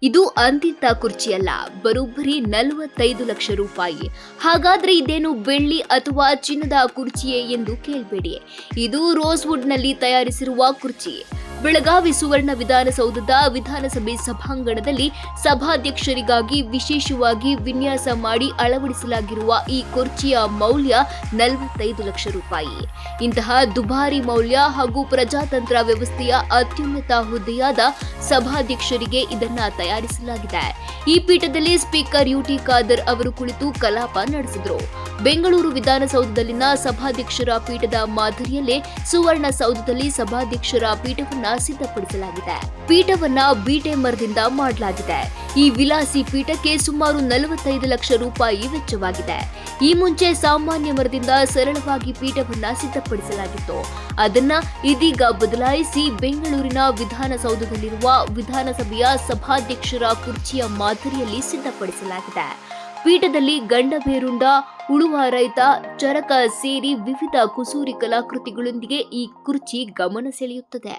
ಇದು ಅಂತಿಂತ ಕುರ್ಚಿಯಲ್ಲ, ಬರೋಬ್ಬರಿ 45 ಲಕ್ಷ ರೂಪಾಯಿ. ಹಾಗಾದ್ರೆ ಇದೇನು ಬೆಳ್ಳಿ ಅಥವಾ ಚಿನ್ನದ ಕುರ್ಚಿಯೇ ಎಂದು ಕೇಳಬೇಡಿ. ಇದು ರೋಸ್ವುಡ್ನಲ್ಲಿ ತಯಾರಿಸಿರುವ ಕುರ್ಚಿ. ಬೆಳಗಾವಿ ಸುವರ್ಣ ವಿಧಾನಸೌಧದ ವಿಧಾನಸಭೆ ಸಭಾಂಗಣದಲ್ಲಿ ಸಭಾಧ್ಯಕ್ಷರಿಗಾಗಿ ವಿಶೇಷವಾಗಿ ವಿನ್ಯಾಸ ಮಾಡಿ ಅಳವಡಿಸಲಾಗಿರುವ ಈ ಕುರ್ಚಿಯ ಮೌಲ್ಯ 45 ಲಕ್ಷ ರೂಪಾಯಿ. ಇಂತಹ ದುಬಾರಿ ಮೌಲ್ಯ ಹಾಗೂ ಪ್ರಜಾತಂತ್ರ ವ್ಯವಸ್ಥೆಯ ಅತ್ಯುನ್ನತ ಹುದ್ದೆಯಾದ ಸಭಾಧ್ಯಕ್ಷರಿಗೆ ಇದನ್ನ ತಯಾರಿಸಲಾಗಿದೆ. ಈ ಪೀಠದಲ್ಲಿ ಸ್ಪೀಕರ್ ಯುಟಿ ಖಾದರ್ ಅವರು ಕುಳಿತು ಕಲಾಪ ನಡೆಸಿದರು. ಬೆಂಗಳೂರು ವಿಧಾನಸೌಧದಲ್ಲಿನ ಸಭಾಧ್ಯಕ್ಷರ ಪೀಠದ ಮಾದರಿಯಲ್ಲೇ ಸುವರ್ಣಸೌಧದಲ್ಲಿ ಸಭಾಧ್ಯಕ್ಷರ ಪೀಠವನ್ನ ಸಿದ್ಧಪಡಿಸಲಾಗಿದೆ. ಪೀಠವನ್ನ ಬೀಟೆ ಮರದಿಂದ ಮಾಡಲಾಗಿದೆ. ಈ ವಿಲಾಸಿ ಪೀಠಕ್ಕೆ ಸುಮಾರು 45 ಲಕ್ಷ ರೂಪಾಯಿ ವೆಚ್ಚವಾಗಿದೆ. ಈ ಮುಂಚೆ ಸಾಮಾನ್ಯ ಮರದಿಂದ ಸರಳವಾಗಿ ಪೀಠವನ್ನ ಸಿದ್ಧಪಡಿಸಲಾಗಿತ್ತು. ಅದನ್ನ ಇದೀಗ ಬದಲಾಯಿಸಿ ಬೆಂಗಳೂರಿನ ವಿಧಾನಸೌಧದಲ್ಲಿರುವ ವಿಧಾನಸಭೆಯ ಸಭಾಧ್ಯಕ್ಷರ ಕುರ್ಚಿಯ ಮಾದರಿಯಲ್ಲಿ ಸಿದ್ಧಪಡಿಸಲಾಗಿದೆ. ಪೀಠದಲ್ಲಿ ಗಂಡಬೇರುಂಡ, ಉಳುವ ರೈತ, ಚರಕ ಸೇರಿ ವಿವಿಧ ಕುಸೂರಿ ಕಲಾಕೃತಿಗಳೊಂದಿಗೆ ಈ ಕುರ್ಚಿ ಗಮನ ಸೆಳೆಯುತ್ತದೆ.